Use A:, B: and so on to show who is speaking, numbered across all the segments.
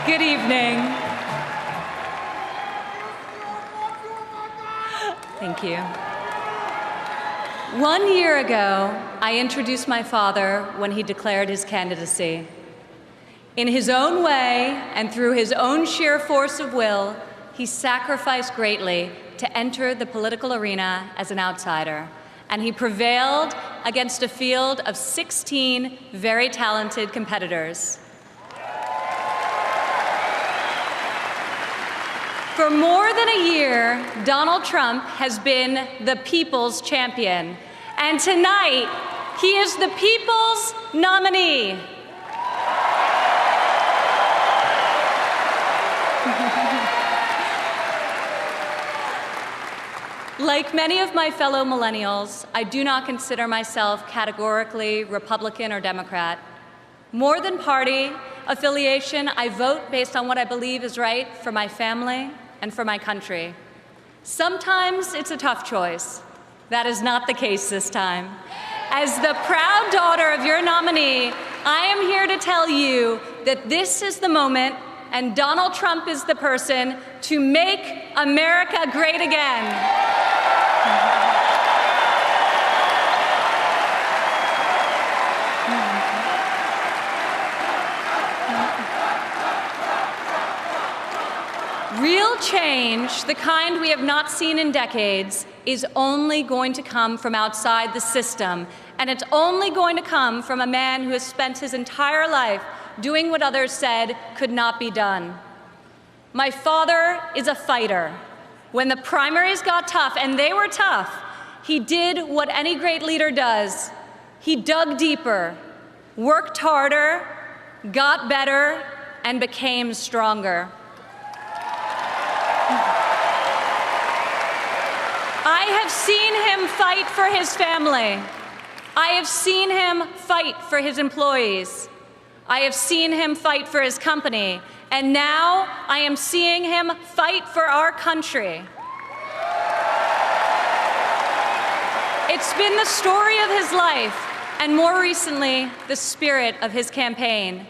A: Good evening. Thank you. 1 year ago, I introduced my father when he declared his candidacy. In his own way and through his own sheer force of will, he sacrificed greatly to enter the political arena as an outsider, and he prevailed against a field of 16 very talented competitors. For more than a year, Donald Trump has been the people's champion, and tonight, he is the people's nominee. Like many of my fellow millennials, I do not consider myself categorically Republican or Democrat. More than party affiliation, I vote based on what I believe is right for my family and for my country. Sometimes it's a tough choice. That is not the case this time. As the proud daughter of your nominee, I am here to tell you that this is the moment and Donald Trump is the person to make America great again. Real change, the kind we have not seen in decades, is only going to come from outside the system, and it's only going to come from a man who has spent his entire life doing what others said could not be done. My father is a fighter. When the primaries got tough, and they were tough, he did what any great leader does. He dug deeper, worked harder, got better, and became stronger. I have seen him fight for his family. I have seen him fight for his employees. I have seen him fight for his company. And now I am seeing him fight for our country. It's been the story of his life, and more recently, the spirit of his campaign.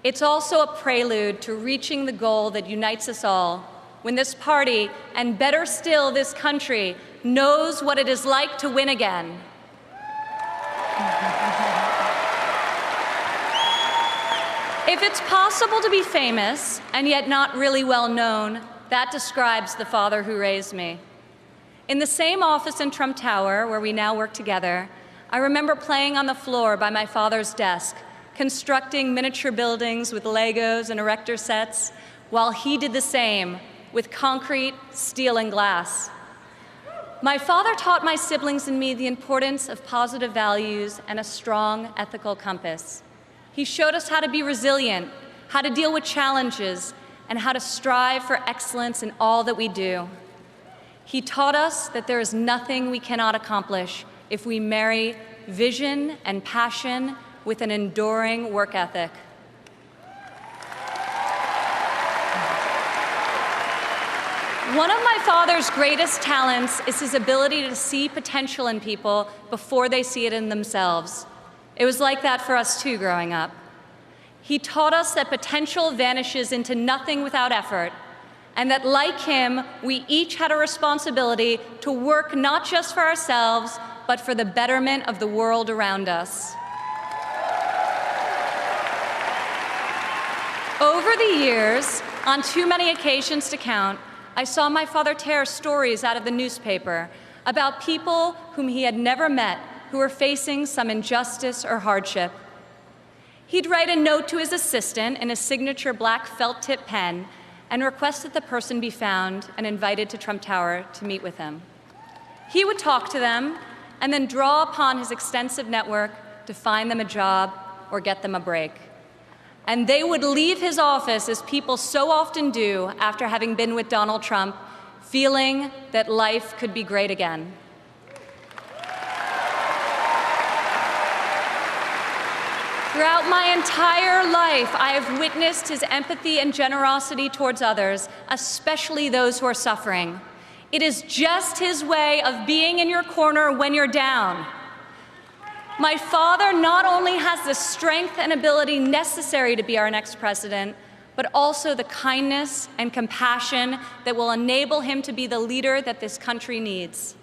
A: It's also a prelude to reaching the goal that unites us all, when this party, and better still, this country, knows what it is like to win again. If it's possible to be famous and yet not really well known, that describes the father who raised me. In the same office in Trump Tower, where we now work together, I remember playing on the floor by my father's desk, constructing miniature buildings with Legos and erector sets, while he did the same with concrete, steel, and glass. My father taught my siblings and me the importance of positive values and a strong ethical compass. He showed us how to be resilient, how to deal with challenges, and how to strive for excellence in all that we do. He taught us that there is nothing we cannot accomplish if we marry vision and passion with an enduring work ethic. One of my father's greatest talents is his ability to see potential in people before they see it in themselves. It was like that for us too growing up. He taught us that potential vanishes into nothing without effort, and that like him, we each had a responsibility to work not just for ourselves, but for the betterment of the world around us. Over the years, on too many occasions to count, I saw my father tear stories out of the newspaper about people whom he had never met who were facing some injustice or hardship. He'd write a note to his assistant in a signature black felt-tip pen and request that the person be found and invited to Trump Tower to meet with him. He would talk to them and then draw upon his extensive network to find them a job or get them a break. And they would leave his office, as people so often do after having been with Donald Trump, feeling that life could be great again. Throughout my entire life, I have witnessed his empathy and generosity towards others, especially those who are suffering. It is just his way of being in your corner when you're down. My father not only has the strength and ability necessary to be our next president, but also the kindness and compassion that will enable him to be the leader that this country needs.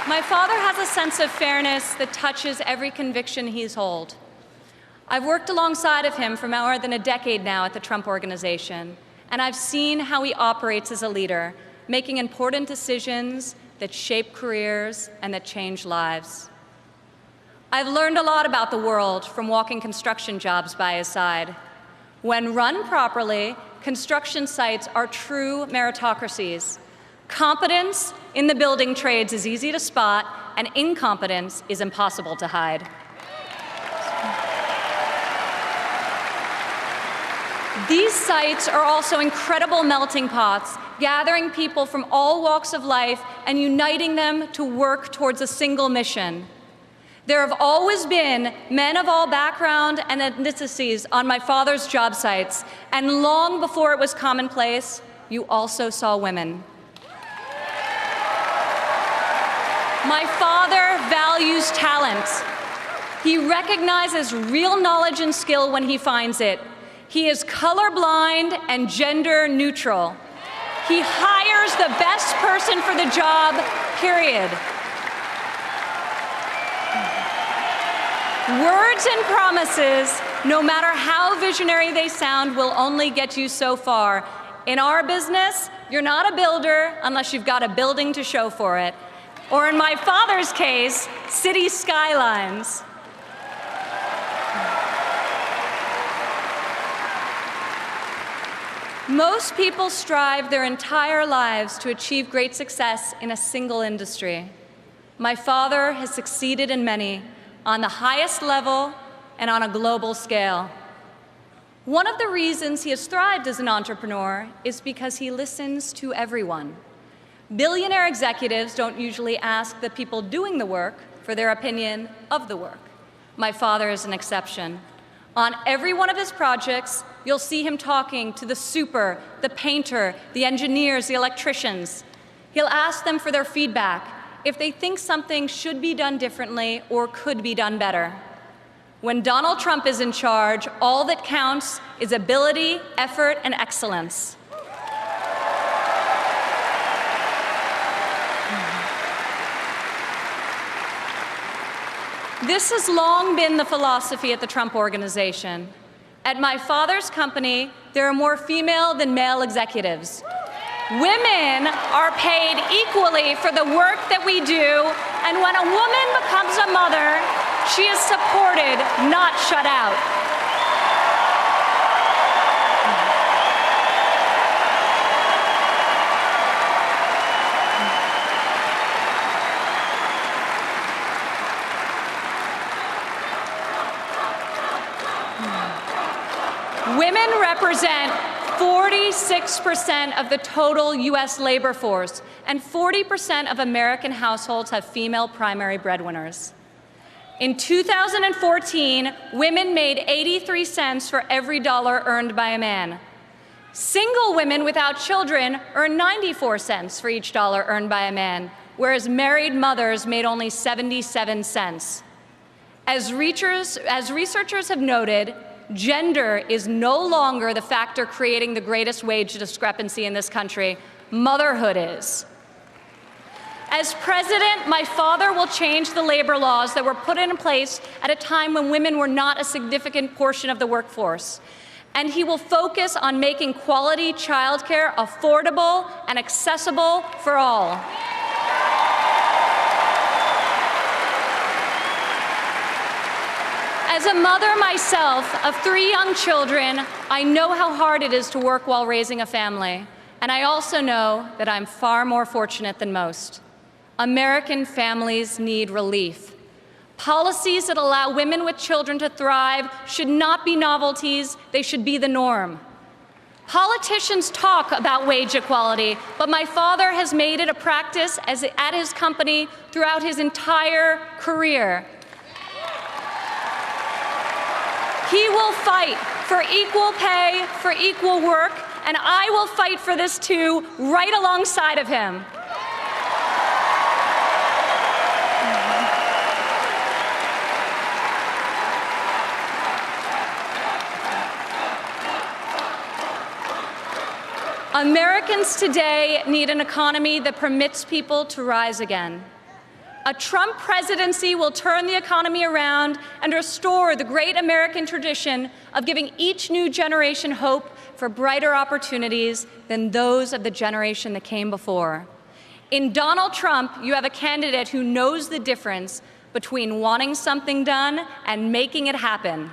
A: My father has a sense of fairness that touches every conviction he's held. I've worked alongside of him for more than a decade now at the Trump Organization, and I've seen how he operates as a leader, making important decisions that shape careers and that change lives. I've learned a lot about the world from walking construction jobs by his side. When run properly, construction sites are true meritocracies. Competence in the building trades is easy to spot, and incompetence is impossible to hide. These sites are also incredible melting pots, gathering people from all walks of life and uniting them to work towards a single mission. There have always been men of all background and ethnicities on my father's job sites, and long before it was commonplace, you also saw women. My father values talent. He recognizes real knowledge and skill when he finds it. He is colorblind and gender neutral. He hires the best person for the job, period. Words and promises, no matter how visionary they sound, will only get you so far. In our business, you're not a builder unless you've got a building to show for it. Or in my father's case, city skylines. Most people strive their entire lives to achieve great success in a single industry. My father has succeeded in many, on the highest level and on a global scale. One of the reasons he has thrived as an entrepreneur is because he listens to everyone. Billionaire executives don't usually ask the people doing the work for their opinion of the work. My father is an exception. On every one of his projects, you'll see him talking to the super, the painter, the engineers, the electricians. He'll ask them for their feedback, if they think something should be done differently or could be done better. When Donald Trump is in charge, all that counts is ability, effort, and excellence. This has long been the philosophy at the Trump Organization. At my father's company, there are more female than male executives. Women are paid equally for the work that we do, and when a woman becomes a mother, she is supported, not shut out. Women represent 46% of the total US labor force, and 40% of American households have female primary breadwinners. In 2014, women made 83 cents for every dollar earned by a man. Single women without children earn 94 cents for each dollar earned by a man, whereas married mothers made only 77 cents. As researchers have noted, gender is no longer the factor creating the greatest wage discrepancy in this country. Motherhood is. As president, my father will change the labor laws that were put in place at a time when women were not a significant portion of the workforce. And he will focus on making quality childcare affordable and accessible for all. As a mother myself of 3 young children, I know how hard it is to work while raising a family. And I also know that I'm far more fortunate than most. American families need relief. Policies that allow women with children to thrive should not be novelties, they should be the norm. Politicians talk about wage equality, but my father has made it a practice at his company throughout his entire career. He will fight for equal pay, for equal work, and I will fight for this too, right alongside of him. Americans today need an economy that permits people to rise again. A Trump presidency will turn the economy around and restore the great American tradition of giving each new generation hope for brighter opportunities than those of the generation that came before. In Donald Trump, you have a candidate who knows the difference between wanting something done and making it happen.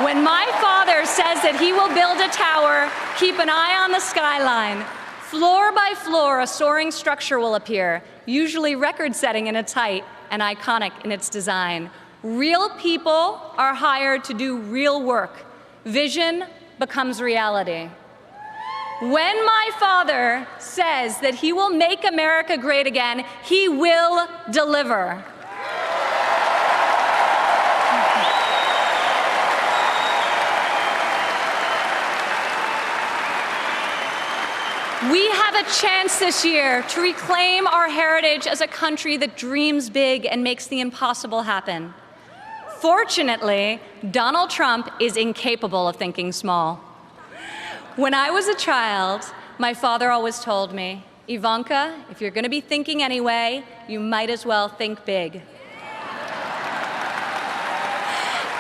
A: When my father says that he will build a tower, keep an eye on the skyline. Floor by floor, a soaring structure will appear, usually record-setting in its height and iconic in its design. Real people are hired to do real work. Vision becomes reality. When my father says that he will make America great again, he will deliver. We have a chance this year to reclaim our heritage as a country that dreams big and makes the impossible happen. Fortunately, Donald Trump is incapable of thinking small. When I was a child, my father always told me, Ivanka, if you're going to be thinking anyway, you might as well think big.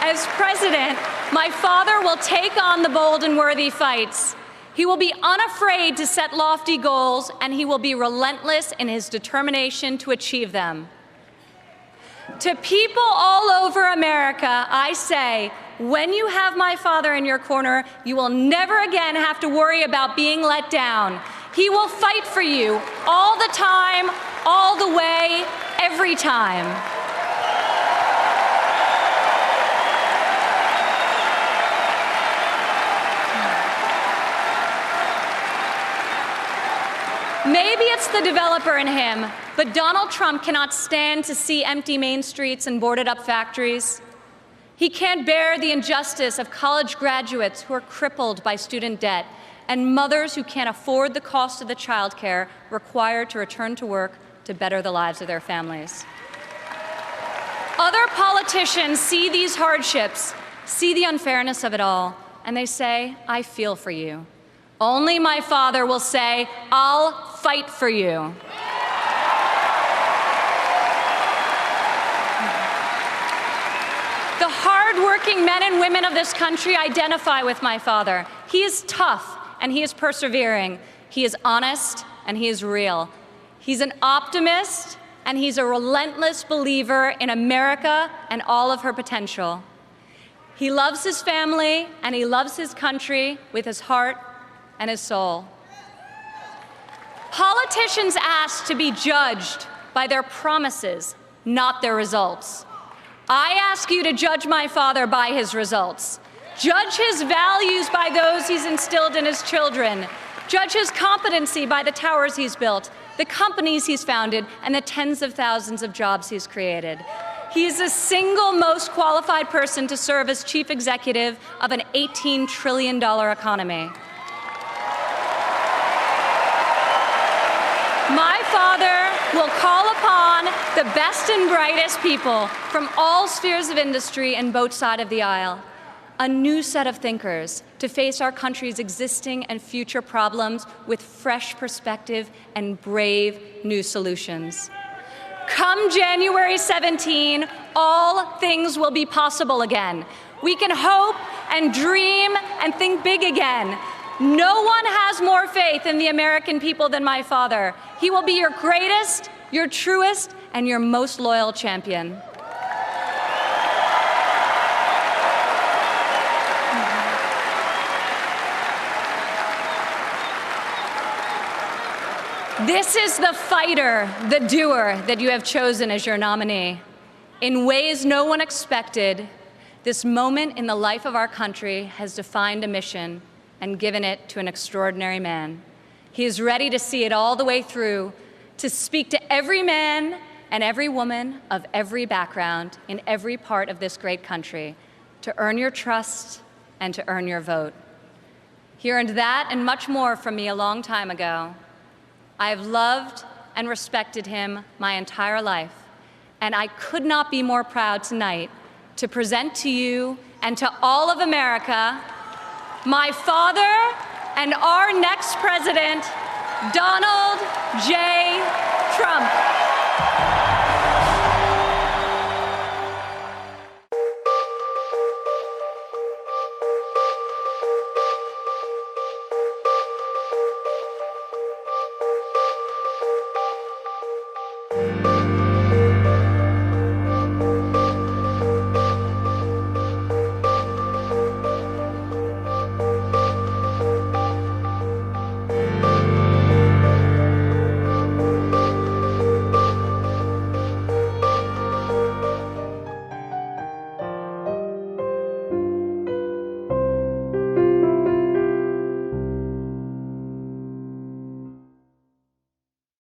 A: As president, my father will take on the bold and worthy fights. He will be unafraid to set lofty goals, and he will be relentless in his determination to achieve them. To people all over America, I say, when you have my father in your corner, you will never again have to worry about being let down. He will fight for you all the time, all the way, every time. Maybe it's the developer in him, but Donald Trump cannot stand to see empty main streets and boarded-up factories. He can't bear the injustice of college graduates who are crippled by student debt and mothers who can't afford the cost of the childcare required to return to work to better the lives of their families. Other politicians see these hardships, see the unfairness of it all, and they say, I feel for you. Only my father will say, I'll fight for you. The hard-working men and women of this country identify with my father. He is tough and he is persevering. He is honest and he is real. He's an optimist and he's a relentless believer in America and all of her potential. He loves his family and he loves his country with his heart and his soul. Politicians ask to be judged by their promises, not their results. I ask you to judge my father by his results. Judge his values by those he's instilled in his children. Judge his competency by the towers he's built, the companies he's founded, and the tens of thousands of jobs he's created. He is the single most qualified person to serve as chief executive of an $18 trillion economy. My father will call upon the best and brightest people from all spheres of industry and both sides of the aisle, a new set of thinkers to face our country's existing and future problems with fresh perspective and brave new solutions. Come January 17, all things will be possible again. We can hope and dream and think big again. No one has more faith in the American people than my father. He will be your greatest, your truest, and your most loyal champion. This is the fighter, the doer that you have chosen as your nominee. In ways no one expected, this moment in the life of our country has defined a mission and given it to an extraordinary man. He is ready to see it all the way through, to speak to every man and every woman of every background in every part of this great country, to earn your trust and to earn your vote. He earned that and much more from me a long time ago. I have loved and respected him my entire life, and I could not be more proud tonight to present to you and to all of America my father, and our next president, Donald J. Trump.
B: Thank you.